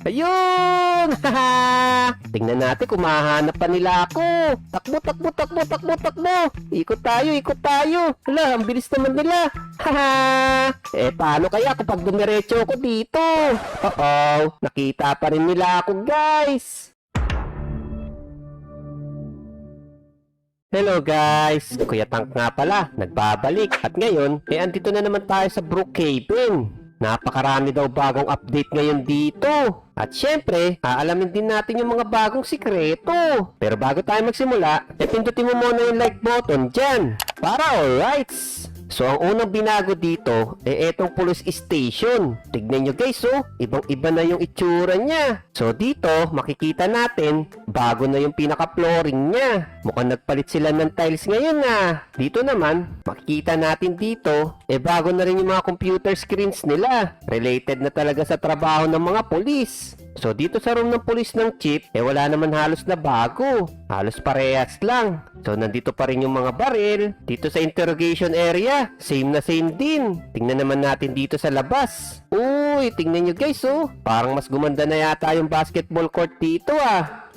Ayun! Tingnan natin kung mahanap pa nila ako. Takbo, takbo, takbo, takbo, takbo. Ikot tayo, ikot tayo. Hala, ang bilis naman nila. Paano kaya kapag dumiretso ako dito? Uh-oh, nakita pa rin nila ako, guys. Hello guys! Kuya Tank nga pala, nagbabalik. At ngayon, andito na naman tayo sa Brookhaven. Napakarami daw bagong update ngayon dito. At syempre, aalamin din natin yung mga bagong sikreto. Pero bago tayo magsimula, pindutin mo muna yung like button dyan. Para alrights! So ang unang binago dito, etong police station. Tignan nyo guys, ibang-iba na yung itsura niya. So dito, makikita natin, bago na yung pinaka-flooring niya. Mukhang nagpalit sila ng tiles ngayon Dito naman, makikita natin dito, bago na rin yung mga computer screens nila. Related na talaga sa trabaho ng mga police. So dito sa room ng police ng chief, wala naman halos na bago. Halos parehas lang. So nandito pa rin yung mga baril. Dito sa interrogation area, same na same din. Tingnan naman natin dito sa labas. Uy, tingnan nyo guys Parang mas gumanda na yata yung basketball court dito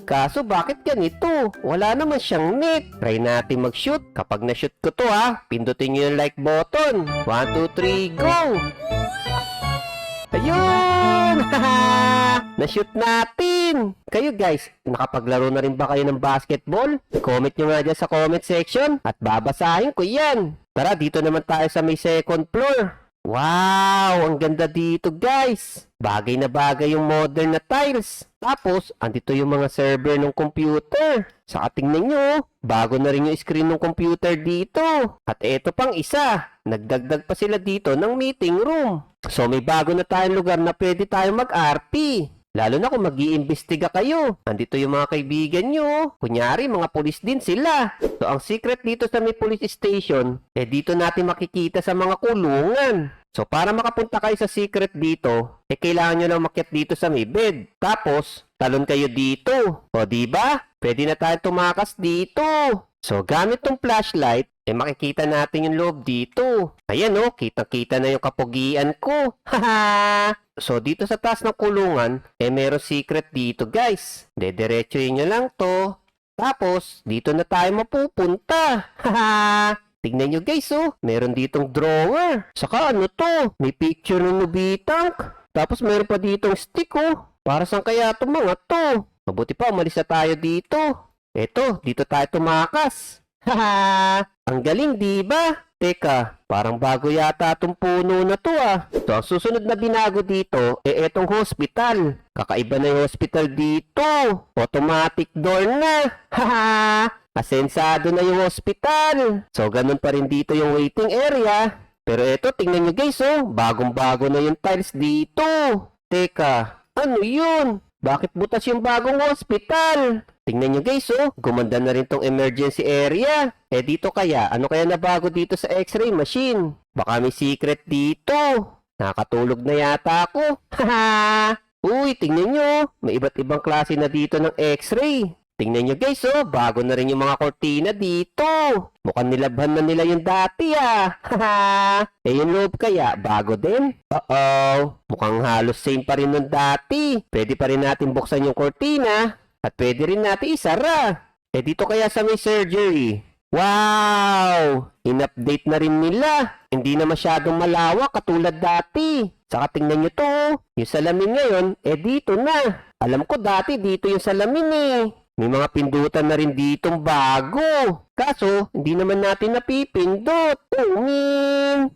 Kaso bakit ganito? Wala naman siyang net. Try natin mag-shoot. Kapag na-shoot ko to pindutin nyo yung like button. 1, 2, 3, go! Ayun! Na-shoot natin! Kayo guys, nakapaglaro na rin ba kayo ng basketball? Comment nyo nga dyan sa comment section at babasahin ko yan. Tara, dito naman tayo sa may second floor. Wow! Ang ganda dito guys! Bagay na bagay yung modern na tiles. Tapos, andito yung mga server ng computer. Saka tingnan nyo, bago na rin yung screen ng computer dito. At eto pang isa, nagdagdag pa sila dito ng meeting room. So may bago na tayong lugar na pwede tayong mag-RP. Lalo na kung mag-iimbestiga kayo. Andito yung mga kaibigan nyo. Kunyari, mga pulis din sila. So ang secret dito sa may police station, dito natin makikita sa mga kulungan. So para makapunta kayo sa secret dito, kailangan nyo lang makyat dito sa may bed. Tapos, talon kayo dito. O diba? Pwede na tayo tumakas dito. So gamit tong flashlight, makikita natin yung loob dito. Ayan kitang-kita na yung kapugian ko. Haha! So dito sa taas ng kulungan, meron secret dito guys. Dediretsuhin nyo lang to. Tapos, dito na tayo mapupunta. Haha! Tignan nyo guys meron ditong drawer. Saka ano to? May picture ng Nubitank. Tapos meron pa ditong stick Para saan kaya itong mga to? Mabuti pa umalis na tayo dito. Eto, dito tayo tumakas. Haha! Ang galing diba? Teka, parang bago yata itong puno na to So ang susunod na binago dito, etong hospital. Kakaiba na yung hospital dito. Automatic door na. Haha! Asensado na yung hospital. So, ganun pa rin dito yung waiting area. Pero eto, tingnan nyo guys bagong-bago na yung tiles dito. Teka, ano yun? Bakit butas yung bagong hospital? Tingnan nyo guys gumanda na rin tong emergency area. Dito kaya, ano kaya nabago dito sa x-ray machine? Baka may secret dito. Nakatulog na yata ako. Haha! Uy, tingnan nyo. May iba't ibang klase na dito ng x-ray. Tingnan nyo guys bago na rin yung mga kortina dito. Mukhang nilabhan na nila yung dati Haha! Yung loob kaya, bago din? Uh-oh! Mukhang halos same pa rin nung dati. Pwede pa rin natin buksan yung kortina. At pwede rin natin isara. Dito kaya sa may surgery. Wow! In-update na rin nila. Hindi na masyadong malawak katulad dati. Saka tingnan nyo to. Yung salamin ngayon, dito na. Alam ko dati dito yung salamin May mga pindutan na rin ditong bago. Kaso, hindi naman natin napipindot.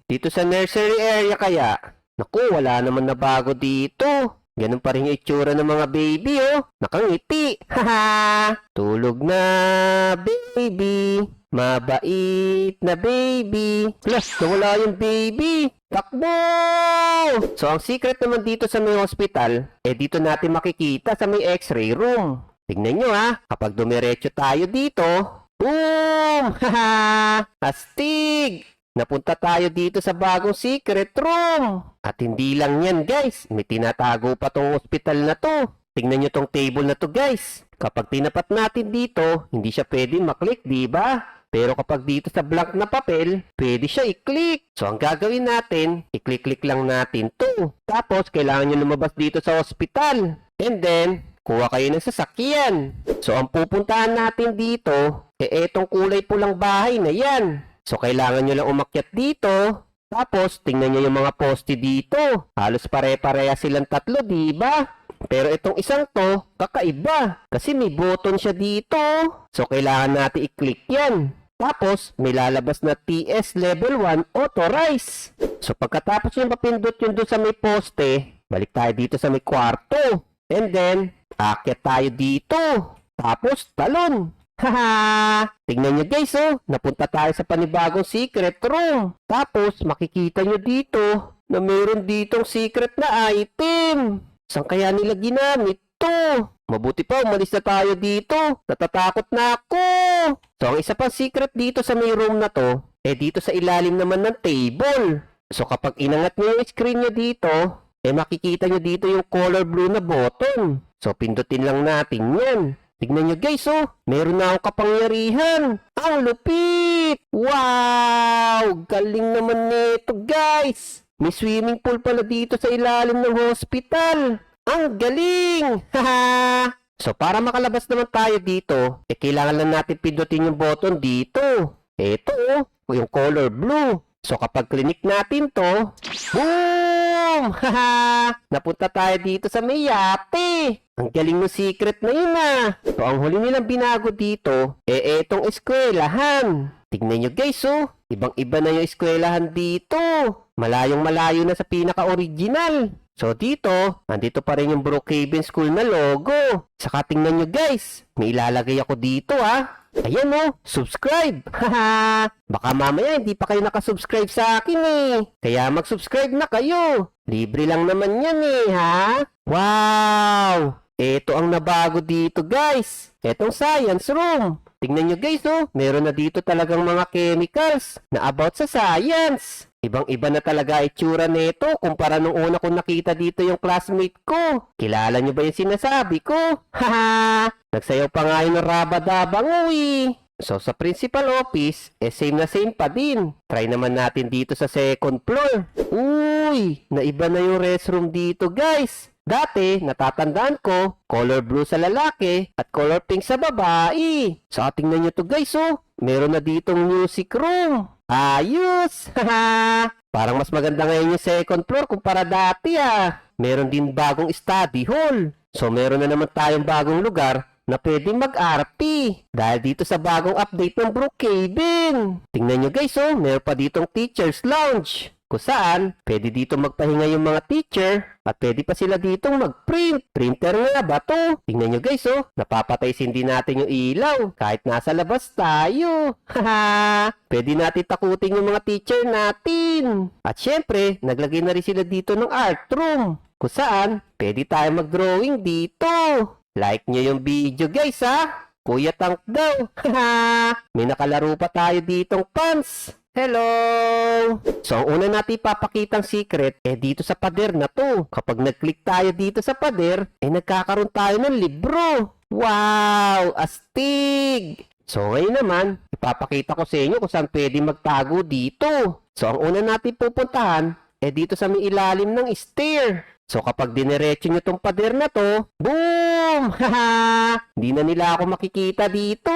Dito sa nursery area kaya. Naku, wala naman na bago dito. Ganun pa rin yung itsura ng mga baby Nakangiti. Haha! Tulog na, baby. Mabait na baby. Plus, nawala yung baby. Takbo! So, ang secret naman dito sa may hospital, dito natin makikita sa may x-ray room. Tignan nyo kapag dumiretso tayo dito, boom! Haha! Astig! Napunta tayo dito sa bagong secret room. At hindi lang yan guys, may tinatago pa tong hospital na to. Tingnan nyo tong table na to guys. Kapag tinapat natin dito, hindi siya pwede maklik, diba? Pero kapag dito sa blank na papel, pwede siya i-click. So ang gagawin natin, i-click-click lang natin to. Tapos kailangan nyo lumabas dito sa hospital. And then, kuha kayo ng sasakyan. So, ang pupuntahan natin dito, etong kulay pulang bahay na yan. So, kailangan nyo lang umakyat dito. Tapos, tingnan nyo yung mga poste dito. Halos pare-pareha silang tatlo, diba? Pero itong isang to, kakaiba. Kasi may button siya dito. So, kailangan natin i-click yan. Tapos, may lalabas na TS Level 1 Authorize. So, pagkatapos yung mapindot yun doon sa may poste, balik tayo dito sa may kwarto. And then, aakyat tayo dito. Tapos, talon. Haha! Tingnan nyo guys, oh. Napunta tayo sa panibagong secret room. Tapos, makikita nyo dito na meron ditong secret na item. Saan kaya nila ginamit to? Mabuti pa, umalis na tayo dito. Natatakot na ako. So, ang isa pang secret dito sa may room na to, dito sa ilalim naman ng table. So, kapag inangat nyo yung screen nyo dito, makikita nyo dito yung color blue na button. So, pindutin lang natin yan. Tignan nyo guys, oh. Meron na akong kapangyarihan. Ang lupit! Wow! Galing naman nito, guys! May swimming pool pala dito sa ilalim ng hospital. Ang galing! Haha! So, para makalabas naman tayo dito, kailangan lang natin pindutin yung button dito. Ito, oh. Yung color blue. So, kapag clinic natin to, boom! Haha! Napunta tayo dito sa may yate. Ang galing ng secret na yun ah. So, ang huli nilang binago dito, etong eskwelahan. Tignan nyo guys, oh. Ibang-iba na yung eskwelahan dito. Malayong malayo na sa pinaka-original. So, dito, andito pa rin yung Brookhaven School na logo. Saka tingnan nyo guys, may ilalagay ako dito ah. Ayan oh, subscribe! Haha! Baka mamaya hindi pa kayo nakasubscribe sa akin eh. Kaya mag-subscribe na kayo. Libre lang naman yan eh, ha? Wow! Ito ang nabago dito guys. Etong science room. Tingnan nyo guys oh, meron na dito talagang mga chemicals na about sa science. Ibang-iba na talaga itsura nito kumpara nung una kong nakita dito yung classmate ko. Kilala nyo ba yung sinasabi ko? Haha! Nagsayaw pa nga yun ng rabadabang uwi. So sa principal office, same na same pa din. Try naman natin dito sa second floor. Uy! Naiba na yung restroom dito guys. Dati, natatandaan ko, color blue sa lalaki at color pink sa babae. So tingnan nyo to guys oh. Meron na ditong music room. Ayos! Haha! Parang mas maganda ngayon yung second floor kumpara dati ah. Meron din bagong study hall. So meron na naman tayong bagong lugar na pwedeng mag-RP. Dahil dito sa bagong update ng Brookhaven. Tingnan nyo guys oh, meron pa ditong teacher's lounge. Kung saan, pwede dito magpahinga yung mga teacher at pwede pa sila ditong mag-print. Printer nga ba to? Tingnan nyo guys oh, napapatay din natin yung ilaw kahit nasa labas tayo. Haha! Pwede natin takutin yung mga teacher natin. At syempre, naglagay na rin sila dito ng art room. Kung saan, pwede tayo mag-drawing dito. Like nyo yung video guys ha. Kuya Tank daw. Haha! May nakalaro pa tayo ditong pants. Hello! So, ang una natin ipapakitang secret, dito sa pader na to. Kapag nag-click tayo dito sa pader, nagkakaroon tayo ng libro. Wow! Astig! So, ngayon naman, ipapakita ko sa inyo kung saan pwede magtago dito. So, ang una natin pupuntahan, dito sa may ilalim ng stair. So, kapag diniretso nyo tong pader na to, boom! Haha! Hindi na nila ako makikita dito.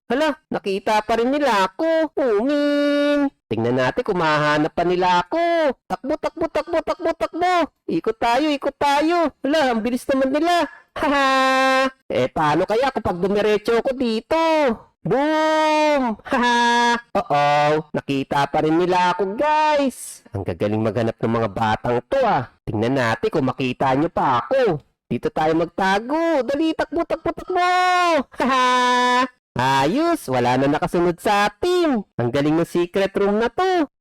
Hala, nakita pa rin nila ako. Umin! Tingnan natin kung mahanap pa nila ako. Takbo, takbo, takbo, takbo, takbo. Ikot tayo, ikot tayo. Hala, ang bilis naman nila. Haha! Paano kaya kapag dumiretso ako dito? Boom! Haha! Uh-oh! Nakita pa rin nila ako, guys! Ang gagaling maghanap ng mga batang to, ah. Tingnan natin kung makita nyo pa ako. Dito tayo magtago. Dali, takbo, takbo, takbo! Haha! Ayos! Wala na nakasunod sa atin. Ang galing ng secret room na to.